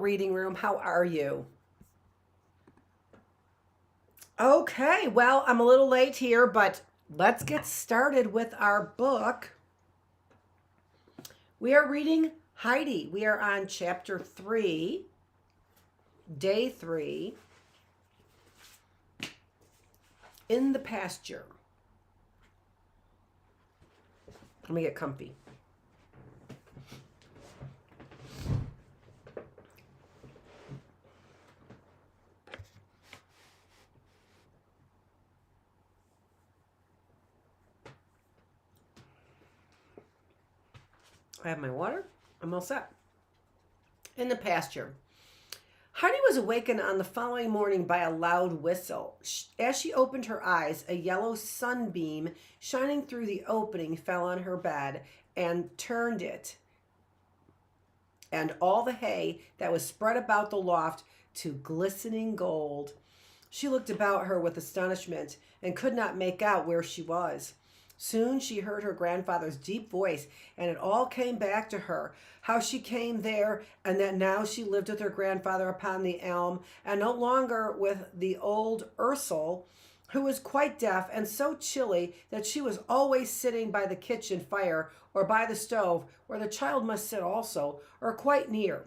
reading room. How are you? Okay, well, I'm a little late here, but let's get started with our book. We are reading Heidi. We are on chapter 3, day 3, in the pasture. Let me get comfy. I have my water. I'm all set. In the pasture. Heidi was awakened on the following morning by a loud whistle. As she opened her eyes, a yellow sunbeam shining through the opening fell on her bed and turned it, and all the hay that was spread about the loft, to glistening gold. She looked about her with astonishment and could not make out where she was. Soon she heard her grandfather's deep voice, and it all came back to her, how she came there, and that now she lived with her grandfather upon the elm, and no longer with the old Ursel, who was quite deaf and so chilly that she was always sitting by the kitchen fire or by the stove, where the child must sit also, or quite near,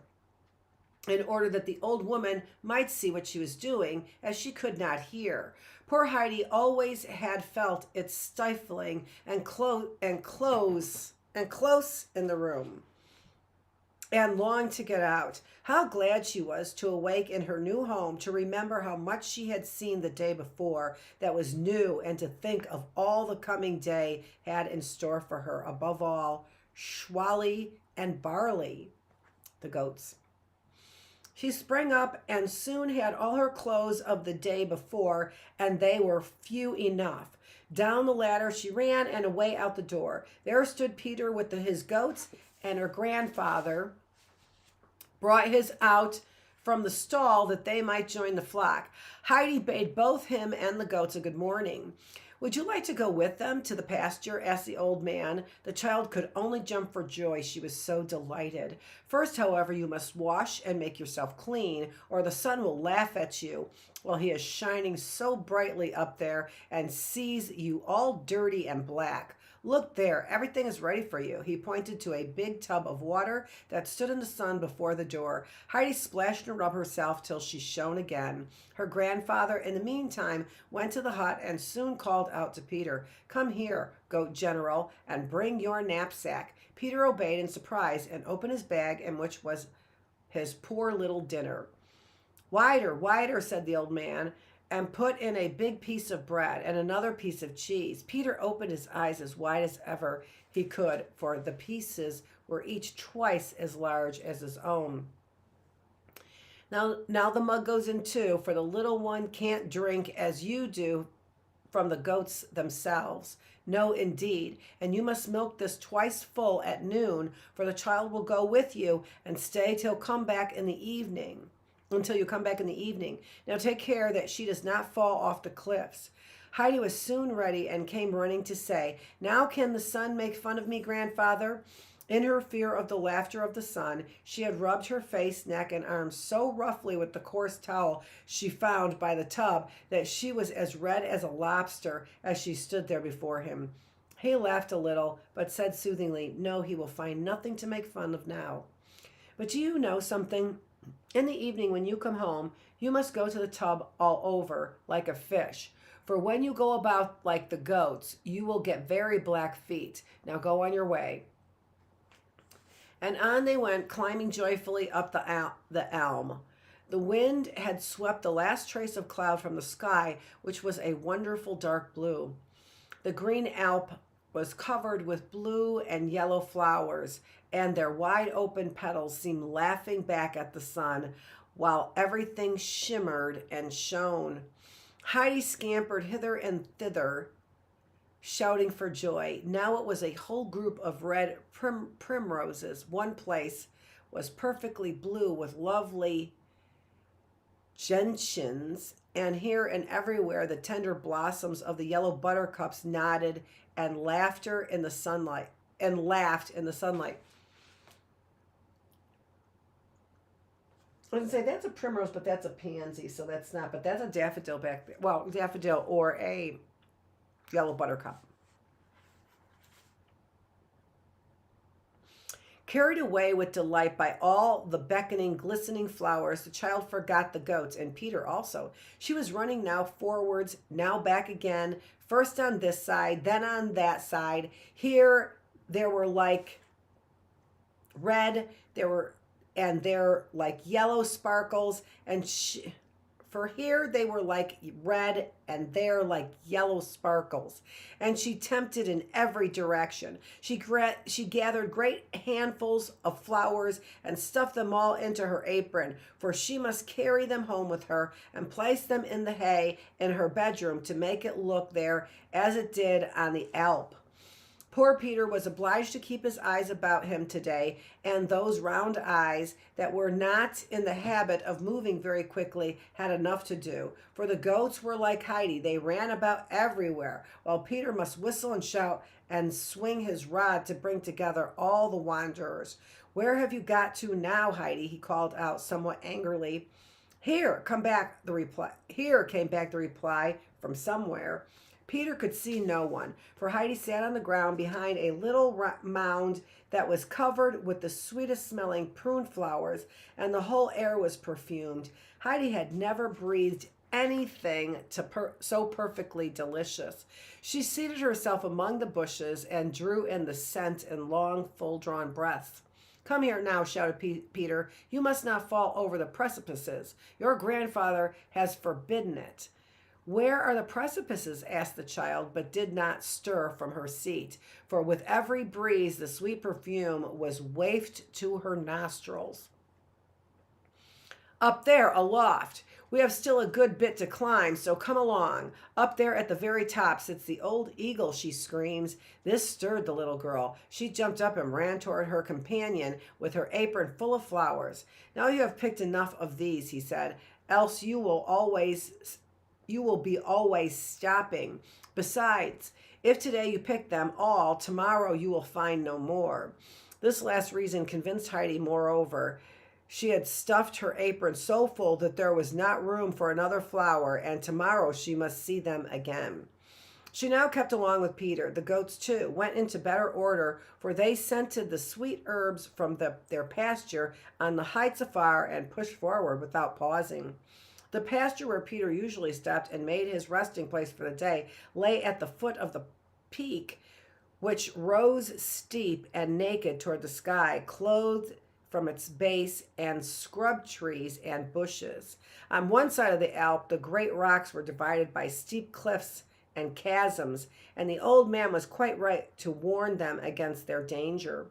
in order that the old woman might see what she was doing, as she could not hear. Poor Heidi always had felt it stifling and close in the room, and longed to get out. How glad she was to awake in her new home, to remember how much she had seen the day before that was new, and to think of all the coming day had in store for her. Above all, Schwally and Barley, the goats. She sprang up and soon had all her clothes of the day before, and they were few enough. Down the ladder she ran and away out the door. There stood Peter with his goats, and her grandfather brought his out from the stall that they might join the flock. Heidi bade both him and the goats a good morning. "Would you like to go with them to the pasture?" asked the old man. The child could only jump for joy, she was so delighted. "First, however, you must wash and make yourself clean, or the sun will laugh at you while he is shining so brightly up there and sees you all dirty and black. Look there, everything is ready for you." He pointed to a big tub of water that stood in the sun before the door. Heidi splashed and rubbed herself till she shone again. Her grandfather, in the meantime, went to the hut and soon called out to Peter, "Come here, goat general, and bring your knapsack." Peter obeyed in surprise and opened his bag, in which was his poor little dinner. "Wider, wider," said the old man, and put in a big piece of bread and another piece of cheese. Peter opened his eyes as wide as ever he could, for the pieces were each twice as large as his own. Now the mug goes in too, for the little one can't drink as you do from the goats themselves. No, indeed, and you must milk this twice full at noon, for the child will go with you and stay till come back in the evening. Until you come back in the evening. Now take care that she does not fall off the cliffs." Heidi was soon ready and came running to say, "Now can the sun make fun of me, grandfather?" In her fear of the laughter of the sun, she had rubbed her face, neck, and arms so roughly with the coarse towel she found by the tub that she was as red as a lobster as she stood there before him. He laughed a little, but said soothingly, "No, he will find nothing to make fun of now. But do you know something? In the evening when you come home, you must go to the tub all over, like a fish. For when you go about like the goats, you will get very black feet. Now go on your way." And on they went, climbing joyfully up the elm. The wind had swept the last trace of cloud from the sky, which was a wonderful dark blue. The green alp was covered with blue and yellow flowers, and their wide open petals seemed laughing back at the sun, while everything shimmered and shone. Heidi scampered hither and thither, shouting for joy. Now it was a whole group of red primroses. One place was perfectly blue with lovely gentians, and here and everywhere the tender blossoms of the yellow buttercups nodded and laughed in the sunlight. I was going to say that's a primrose, but that's a pansy, so that's not. But that's a daffodil back there. Well, daffodil or a yellow buttercup. Carried away with delight by all the beckoning, glistening flowers, the child forgot the goats, and Peter also. She was running now forwards, now back again, first on this side, then on that side. Here there were like red, there like yellow sparkles, and for here they were like red and there like yellow sparkles. And she tempted in every direction. She gathered great handfuls of flowers and stuffed them all into her apron, for she must carry them home with her and place them in the hay in her bedroom to make it look there as it did on the Alp. Poor Peter was obliged to keep his eyes about him today, and those round eyes that were not in the habit of moving very quickly had enough to do. For the goats were like Heidi. They ran about everywhere, while Peter must whistle and shout and swing his rod to bring together all the wanderers. "Where have you got to now, Heidi?" he called out somewhat angrily. Here came back the reply from somewhere. Peter could see no one, for Heidi sat on the ground behind a little mound that was covered with the sweetest smelling prune flowers, and the whole air was perfumed. Heidi had never breathed anything so perfectly delicious. She seated herself among the bushes and drew in the scent in long, full-drawn breaths. "Come here now," shouted Peter. "You must not fall over the precipices. Your grandfather has forbidden it." "Where are the precipices?" asked the child, but did not stir from her seat, for with every breeze the sweet perfume was wafted to her nostrils. "Up there, aloft. We have still a good bit to climb, so come along. Up there at the very top sits the old eagle," she screams. This stirred the little girl. She jumped up and ran toward her companion with her apron full of flowers. "Now you have picked enough of these," he said, "else you will be always stopping. Besides, if today you pick them all, tomorrow you will find no more." This last reason convinced Heidi. Moreover, she had stuffed her apron so full that there was not room for another flower, and tomorrow she must see them again. She now kept along with Peter. The goats, too, went into better order, for they scented the sweet herbs from their pasture on the heights afar and pushed forward without pausing. The pasture where Peter usually stopped and made his resting place for the day lay at the foot of the peak, which rose steep and naked toward the sky, clothed from its base and scrub trees and bushes. On one side of the Alp, the great rocks were divided by steep cliffs and chasms, and the old man was quite right to warn them against their danger.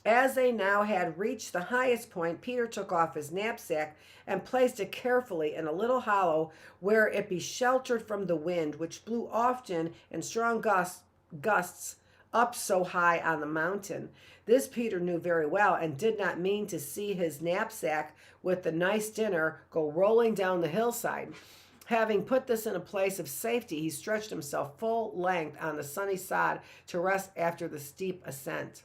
As they now had reached the highest point, Peter took off his knapsack and placed it carefully in a little hollow where it be sheltered from the wind, which blew often in strong gusts up so high on the mountain. This Peter knew very well and did not mean to see his knapsack with the nice dinner go rolling down the hillside. Having put this in a place of safety, he stretched himself full length on the sunny sod to rest after the steep ascent.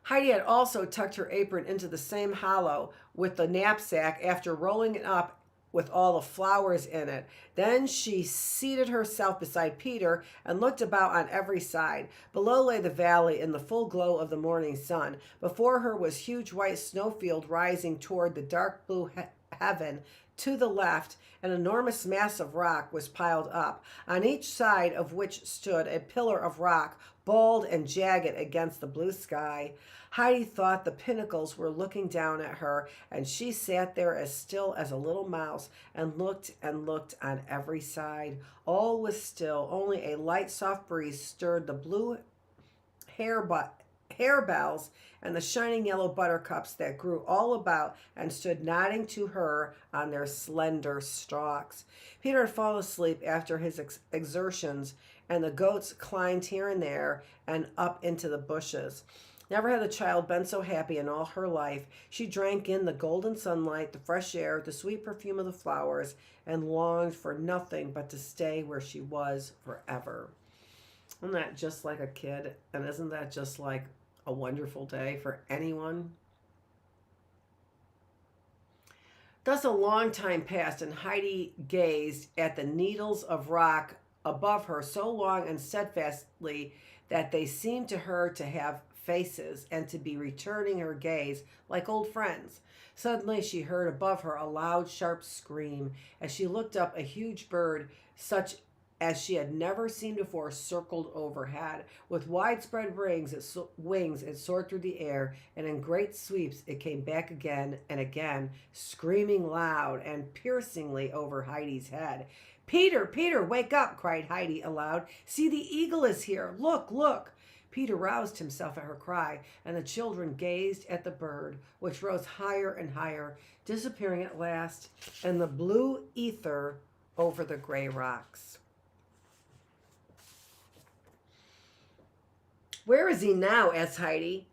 Heidi had also tucked her apron into the same hollow with the knapsack after rolling it up with all the flowers in it. Then she seated herself beside Peter and looked about on every side. Below lay the valley in the full glow of the morning sun. Before her was huge white snowfield rising toward the dark blue heaven. To the left, an enormous mass of rock was piled up, on each side of which stood a pillar of rock, bold and jagged against the blue sky. Heidi thought the pinnacles were looking down at her, and she sat there as still as a little mouse and looked on every side. All was still, only a light soft breeze stirred the blue harebells and the shining yellow buttercups that grew all about and stood nodding to her on their slender stalks. Peter had fallen asleep after his exertions, and the goats climbed here and there and up into the bushes. Never had the child been so happy in all her life. She drank in the golden sunlight, the fresh air, the sweet perfume of the flowers, and longed for nothing but to stay where she was forever. Isn't that just like a kid? And isn't that just like a wonderful day for anyone? Thus a long time passed, and Heidi gazed at the needles of rock above her so long and steadfastly that they seemed to her to have faces and to be returning her gaze like old friends. Suddenly she heard above her a loud, sharp scream. As she looked up, a huge bird, such as she had never seen before, circled overhead. With widespread wings, it soared through the air, and in great sweeps it came back again and again, screaming loud and piercingly over Heidi's head. Peter, Peter, wake up, cried Heidi aloud. See, the eagle is here. Look, look. Peter roused himself at her cry, and the children gazed at the bird, which rose higher and higher, disappearing at last in the blue ether over the gray rocks. Where is he now? Asked Heidi,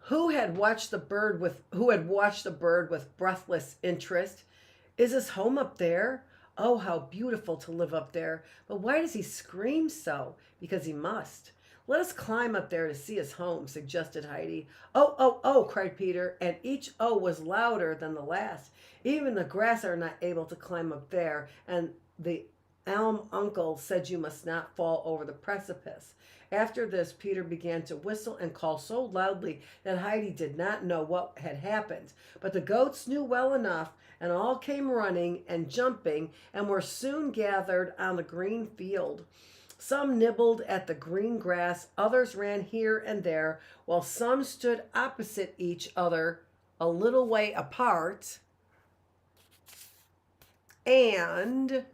who had watched the bird with breathless interest. Is his home up there? Oh, how beautiful to live up there. But why does he scream so? Because he must. Let us climb up there to see his home, suggested Heidi. Oh, oh, oh, cried Peter, and each oh was louder than the last. Even the grass are not able to climb up there, and the elm uncle said you must not fall over the precipice. After this, Peter began to whistle and call so loudly that Heidi did not know what had happened. But the goats knew well enough, and all came running and jumping, and were soon gathered on the green field. Some nibbled at the green grass, others ran here and there, while some stood opposite each other a little way apart and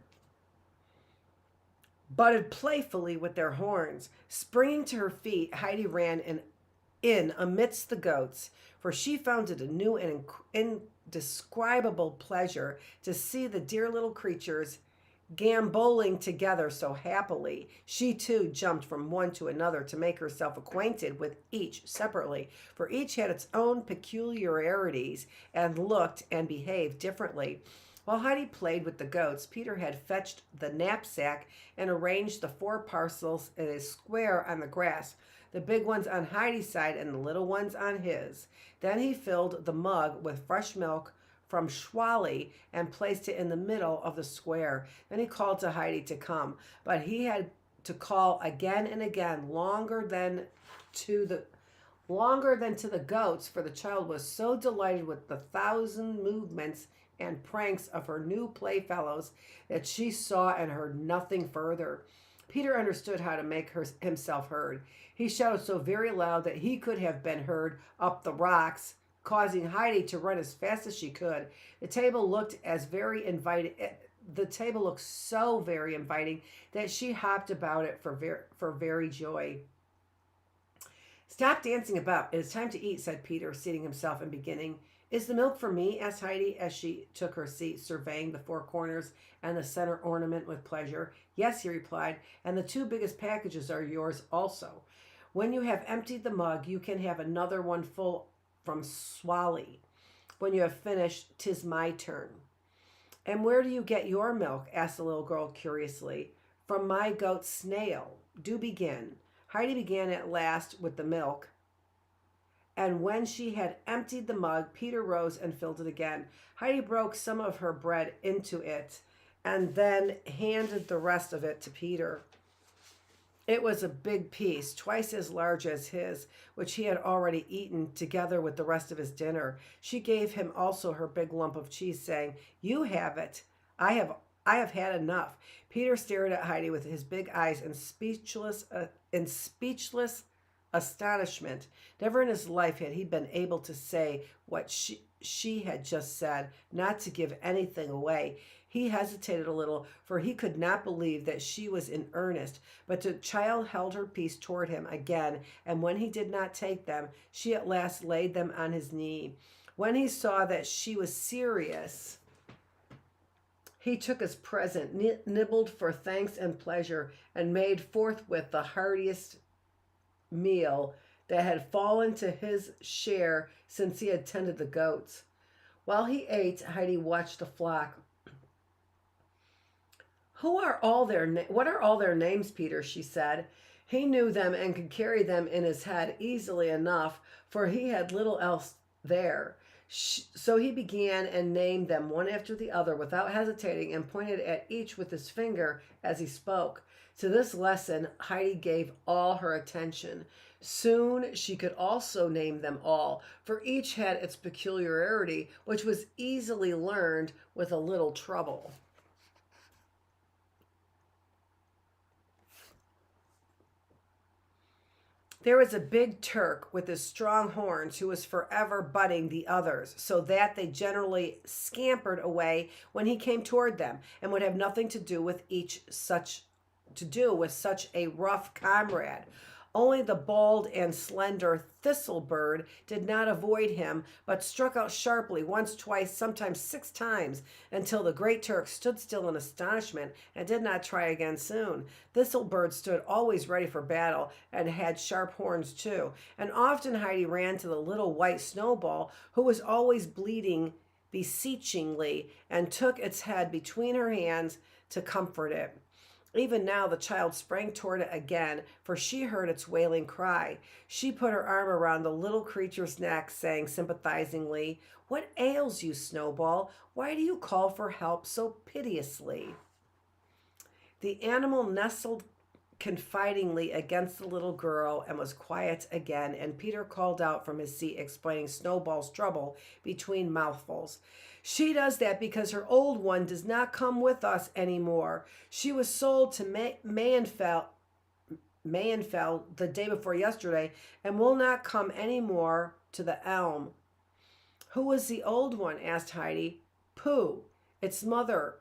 butted playfully with their horns. Springing to her feet, Heidi ran in amidst the goats, for she found it a new and indescribable pleasure to see the dear little creatures gamboling together so happily. She too jumped from one to another to make herself acquainted with each separately, for each had its own peculiarities and looked and behaved differently. While Heidi played with the goats, Peter had fetched the knapsack and arranged the 4 parcels in a square on the grass, the big ones on Heidi's side and the little ones on his. Then he filled the mug with fresh milk from Spyri and placed it in the middle of the square. Then he called to Heidi to come, but he had to call again and again, longer than to the goats, for the child was so delighted with the 1,000 movements and pranks of her new playfellows that she saw and heard nothing further. Peter understood how to make himself heard. He shouted so very loud that he could have been heard up the rocks, causing Heidi to run as fast as she could. The table looked so very inviting that she hopped about it for very joy. Stop dancing about. It is time to eat, said Peter, seating himself and beginning. Is the milk for me? Asked Heidi as she took her seat, surveying the 4 corners and the center ornament with pleasure. Yes, he replied, and the 2 biggest packages are yours also. When you have emptied the mug, you can have another one full from Spyri. When you have finished, 'tis my turn. And where do you get your milk? Asked the little girl curiously. From my goat Snail. Do begin. Heidi began at last with the milk, and when she had emptied the mug, Peter rose and filled it again. Heidi broke some of her bread into it and then handed the rest of it to Peter. It was a big piece, twice as large as his, which he had already eaten together with the rest of his dinner. She gave him also her big lump of cheese, saying, "You have it. I have had enough." Peter stared at Heidi with his big eyes in speechless astonishment. Never in his life had he been able to say what she had just said, not to give anything away. He hesitated a little, for he could not believe that she was in earnest, but the child held her peace toward him again, and when he did not take them, she at last laid them on his knee. When he saw that she was serious, he took his present, nibbled for thanks and pleasure, and made forthwith the heartiest meal that had fallen to his share since he had tended the goats. While he ate, Heidi watched the flock. What are all their names, Peter? She said. He knew them and could carry them in his head easily enough, for he had little else there. So he began and named them one after the other without hesitating and pointed at each with his finger as he spoke. To this lesson, Heidi gave all her attention. Soon she could also name them all, for each had its peculiarity, which was easily learned with a little trouble. There was a big Turk with his strong horns who was forever butting the others, so that they generally scampered away when he came toward them, and would have nothing to do with such a rough comrade. Only the bald and slender Thistlebird did not avoid him, but struck out sharply once, twice, sometimes 6 times, until the great Turk stood still in astonishment and did not try again soon. Thistlebird stood always ready for battle and had sharp horns too, and often Heidi ran to the little white Snowball, who was always bleating beseechingly, and took its head between her hands to comfort it. Even now the child sprang toward it again, for she heard its wailing cry. She put her arm around the little creature's neck, saying sympathizingly, "What ails you, Snowball? Why do you call for help so piteously?" The animal nestled confidingly against the little girl and was quiet again, and Peter called out from his seat, explaining Snowball's trouble between mouthfuls. "She does that because her old one does not come with us any more. She was sold to Mayenfeld the day before yesterday and will not come any more to the elm." "Who was the old one?" asked Heidi. "Pooh, its mother,"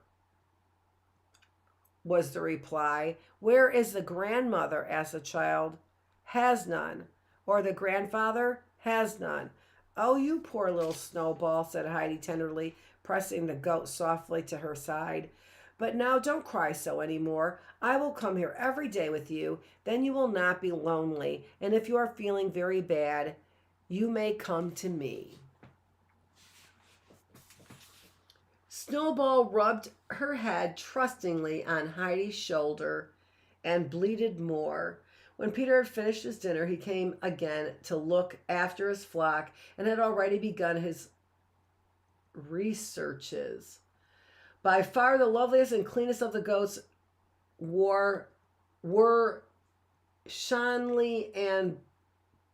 was the reply. "Where is the grandmother?" asked the child. "Has none." "Or the grandfather?" "Has none." "Oh, you poor little Snowball," said Heidi tenderly, pressing the goat softly to her side. "But now don't cry so any more. I will come here every day with you. Then you will not be lonely. And if you are feeling very bad, you may come to me." Snowball rubbed her head trustingly on Heidi's shoulder and bleated more. When Peter had finished his dinner, he came again to look after his flock and had already begun his researches. By far the loveliest and cleanest of the goats were Shanley and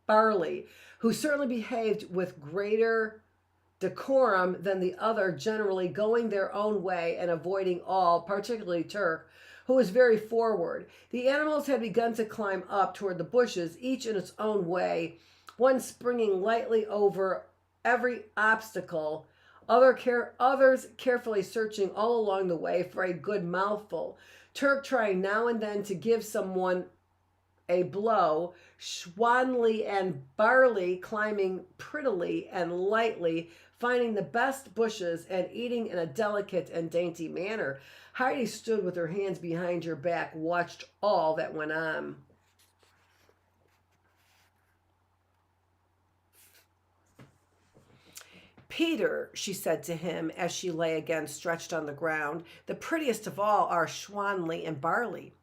Barley, who certainly behaved with greater decorum than the other, generally going their own way and avoiding all, particularly Turk, who was very forward. The animals had begun to climb up toward the bushes, each in its own way, one springing lightly over every obstacle, others carefully searching all along the way for a good mouthful, Turk trying now and then to give someone a blow, Schwanley and Barley climbing prettily and lightly, finding the best bushes and eating in a delicate and dainty manner. Heidi stood with her hands behind her back, watched all that went on. "Peter," she said to him as she lay again stretched on the ground, "the prettiest of all are Schwanley and Barley."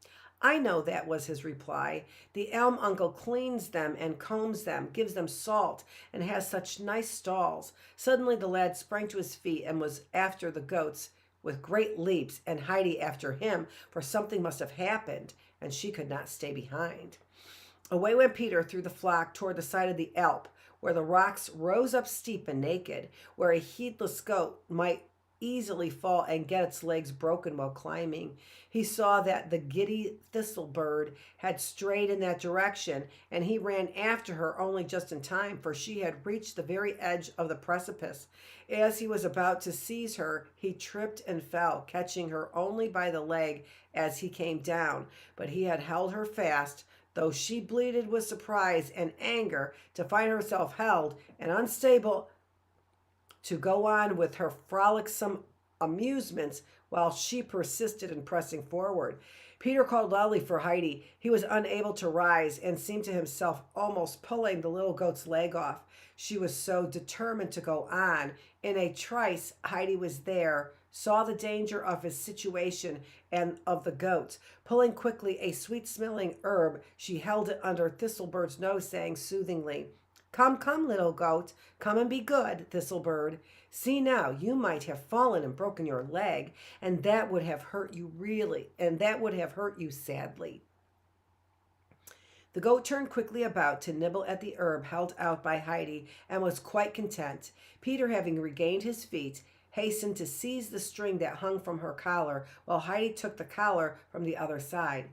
"I know that," was his reply. "The elm uncle cleans them and combs them, gives them salt, and has such nice stalls." Suddenly the lad sprang to his feet and was after the goats with great leaps, and Heidi after him, for something must have happened, and she could not stay behind. Away went Peter through the flock toward the side of the Alp, where the rocks rose up steep and naked, where a heedless goat might easily fall and get its legs broken while climbing. He saw that the giddy Thistlebird had strayed in that direction, and he ran after her only just in time, for she had reached the very edge of the precipice. As he was about to seize her, he tripped and fell, catching her only by the leg as he came down, but he had held her fast, though she bleated with surprise and anger to find herself held and unstable to go on with her frolicsome amusements while she persisted in pressing forward. Peter called loudly for Heidi. He was unable to rise and seemed to himself almost pulling the little goat's leg off. She was so determined to go on. In a trice, Heidi was there, saw the danger of his situation and of the goats. Pulling quickly a sweet-smelling herb, she held it under Thistlebird's nose, saying soothingly, Come, come, little goat, come and be good, Thistlebird. See now, you might have fallen and broken your leg, and that would have hurt you sadly. The goat turned quickly about to nibble at the herb held out by Heidi and was quite content. Peter, having regained his feet, hastened to seize the string that hung from her collar, while Heidi took the collar from the other side.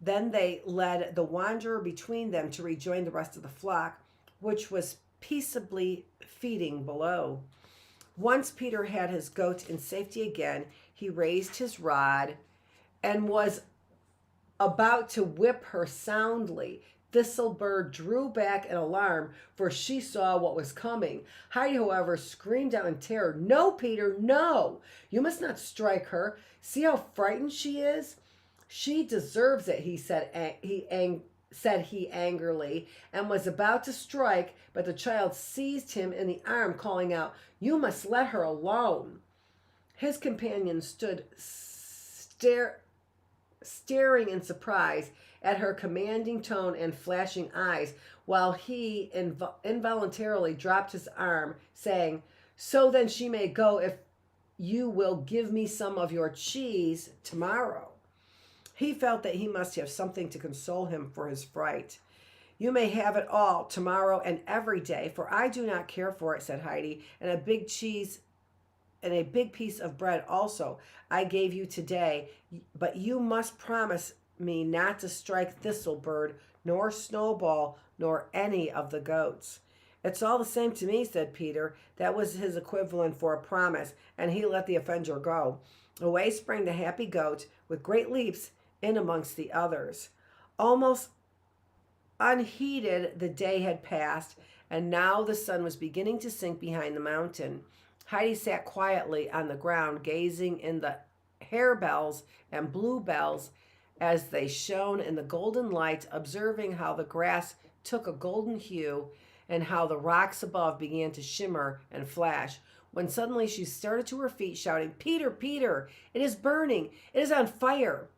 Then they led the wanderer between them to rejoin the rest of the flock, which was peaceably feeding below. Once Peter had his goat in safety again, he raised his rod and was about to whip her soundly. Thistlebird drew back in alarm, for she saw what was coming. Heidi, however, screamed out in terror, "No, Peter, no! You must not strike her. See how frightened she is." "She deserves it," he said he angrily, and was about to strike, but the child seized him in the arm, calling out, "You must let her alone." His companion stood staring in surprise at her commanding tone and flashing eyes, while he involuntarily dropped his arm, saying, "So then she may go if you will give me some of your cheese tomorrow." He felt that he must have something to console him for his fright. "You may have it all, tomorrow and every day, for I do not care for it," said Heidi, "and a big cheese and a big piece of bread also I gave you today, but you must promise me not to strike Thistlebird, nor Snowball, nor any of the goats." "It's all the same to me," said Peter. That was his equivalent for a promise, and he let the offender go. Away sprang the happy goat with great leaps in amongst the others. Almost unheeded the day had passed, and now the sun was beginning to sink behind the mountain. Heidi sat quietly on the ground, gazing in the harebells and bluebells as they shone in the golden light, observing how the grass took a golden hue and how the rocks above began to shimmer and flash, when suddenly she started to her feet, shouting, "Peter, Peter, it is burning! It is on fire!"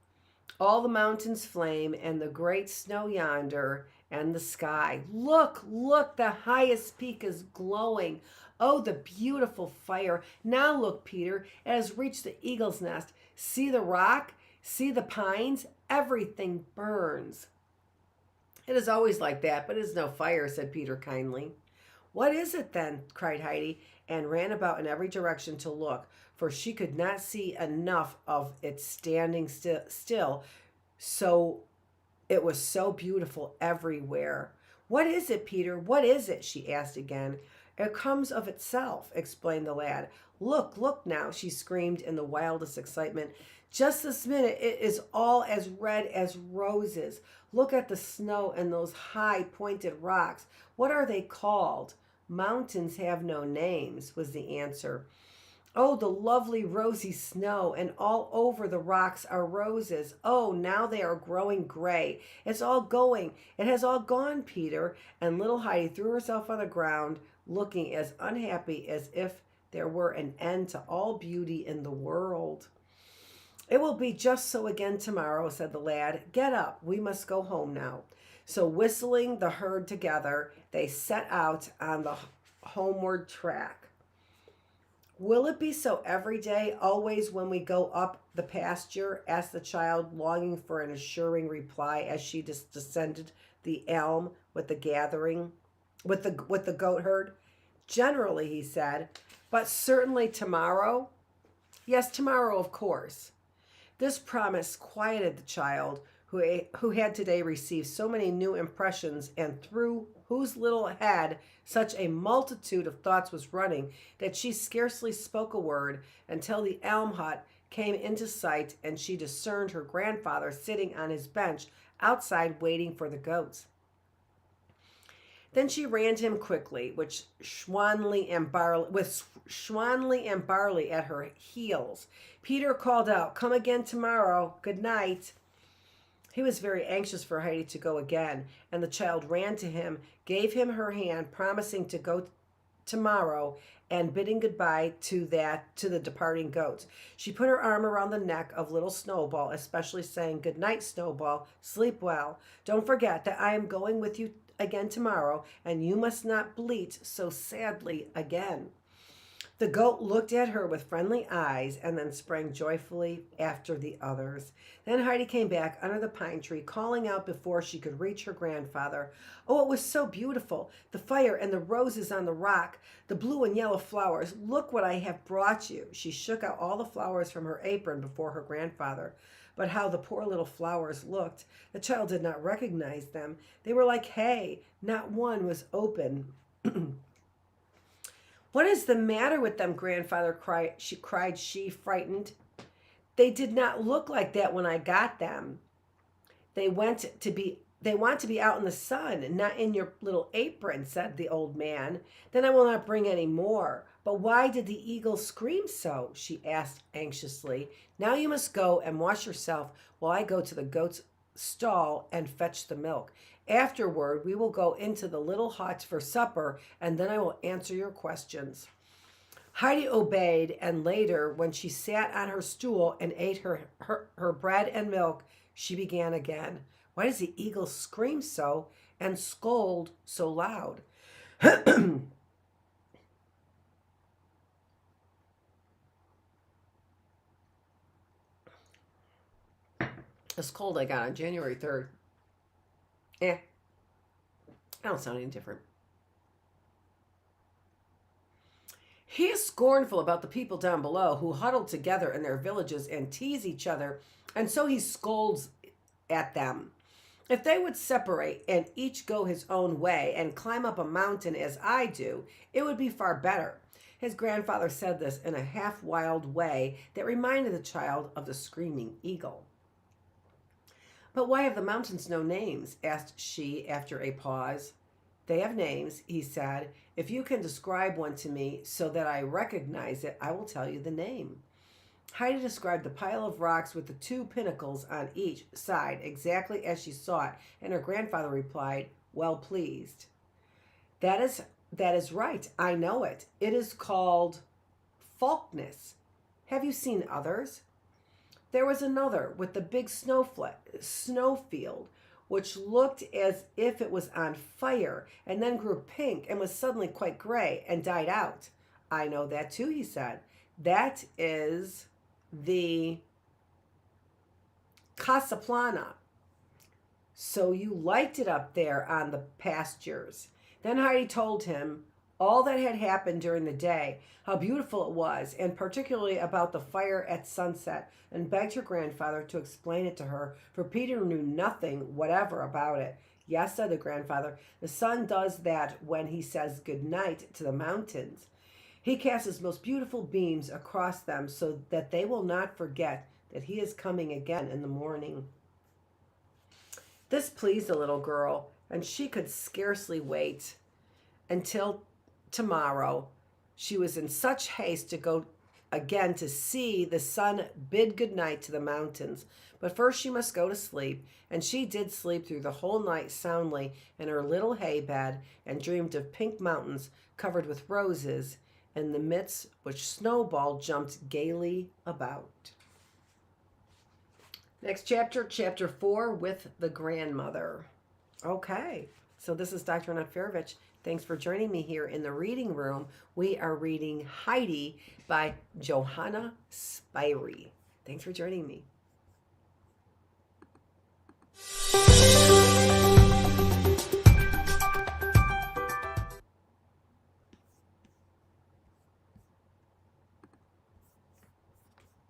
All the mountains flame, and the great snow yonder, and the sky. "Look, look, the highest peak is glowing. Oh, the beautiful fire. Now look, Peter, it has reached the eagle's nest. See the rock, see the pines, everything burns." "It is always like that, but it is no fire," said Peter kindly. "What is it then?" cried Heidi, and ran about in every direction to look, for she could not see enough of it standing still, so it was so beautiful everywhere. "What is it, Peter? What is it?" she asked again. "It comes of itself," explained the lad. "Look, look now," she screamed in the wildest excitement. "Just this minute it is all as red as roses. Look at the snow and those high pointed rocks. What are they called?" "Mountains have no names," was the answer. "Oh, the lovely rosy snow, and all over the rocks are roses. Oh, now they are growing gray. It's all going. It has all gone, Peter." And little Heidi threw herself on the ground, looking as unhappy as if there were an end to all beauty in the world. "It will be just so again tomorrow," said the lad. "Get up, we must go home now." So whistling the herd together, they set out on the homeward track. "Will it be so every day, always when we go up the pasture?" asked the child, longing for an assuring reply as she descended the elm with the goat herd. "Generally," he said, "but certainly tomorrow." "Yes, tomorrow, of course." This promise quieted the child, who had today received so many new impressions, and through whose little head such a multitude of thoughts was running, that she scarcely spoke a word until the elm hut came into sight, and she discerned her grandfather sitting on his bench outside waiting for the goats. Then she ran to him quickly, with Schwanley and Barley at her heels. Peter called out, "Come again tomorrow. Good night." He was very anxious for Heidi to go again, and the child ran to him, gave him her hand, promising to go tomorrow and bidding goodbye to the departing goats. She put her arm around the neck of little Snowball, especially saying, "Good night, Snowball. Sleep well. Don't forget that I am going with you again tomorrow, and you must not bleat so sadly again." The goat looked at her with friendly eyes and then sprang joyfully after the others. Then Heidi came back under the pine tree, calling out before she could reach her grandfather. "Oh, it was so beautiful. The fire and the roses on the rock, the blue and yellow flowers. Look what I have brought you." She shook out all the flowers from her apron before her grandfather. But how the poor little flowers looked. The child did not recognize them. They were like hay. Not one was open. "What is the matter with them, grandfather?" cried she, frightened. "They did not look like that when I got them. They want to be out in the sun, not in your little apron," said the old man. "Then I will not bring any more." "But why did the eagle scream so?" she asked anxiously. "Now you must go and wash yourself while I go to the goat's stall and fetch the milk. Afterward, we will go into the little hut for supper, and then I will answer your questions." Heidi obeyed, and later, when she sat on her stool and ate her bread and milk, she began again. "Why does the eagle scream so and scold so loud?" This cold I got on January 3rd. I don't sound any different. "He is scornful about the people down below who huddle together in their villages and tease each other, and so he scolds at them. If they would separate and each go his own way and climb up a mountain as I do, it would be far better." His grandfather said this in a half-wild way that reminded the child of the screaming eagle. "But why have the mountains no names?" asked she after a pause. "They have names," he said. "If you can describe one to me so that I recognize it, I will tell you the name." Heidi described the pile of rocks with the two pinnacles on each side exactly as she saw it, and her grandfather replied, well pleased. That is right. I know it. It is called Falkness. Have you seen others?" There was another with the big snowfield, which looked as if it was on fire, and then grew pink and was suddenly quite gray and died out. "I know that too," he said. "That is the Casaplana. So you liked it up there on the pastures." Then Heidi told him all that had happened during the day, how beautiful it was, and particularly about the fire at sunset, and begged her grandfather to explain it to her, for Peter knew nothing whatever about it. "Yes," said the grandfather, "the sun does that when he says good night to the mountains. He casts his most beautiful beams across them so that they will not forget that he is coming again in the morning." This pleased the little girl, and she could scarcely wait until tomorrow. She was in such haste to go again to see the sun bid good night to the mountains. But first she must go to sleep, and she did sleep through the whole night soundly in her little hay bed, and dreamed of pink mountains covered with roses, in the midst which Snowball jumped gaily about. Next chapter, chapter 4, with the grandmother. Okay, so this is Dr. Annette Feravich. Thanks for joining me here in the reading room. We are reading Heidi by Johanna Spyri. Thanks for joining me.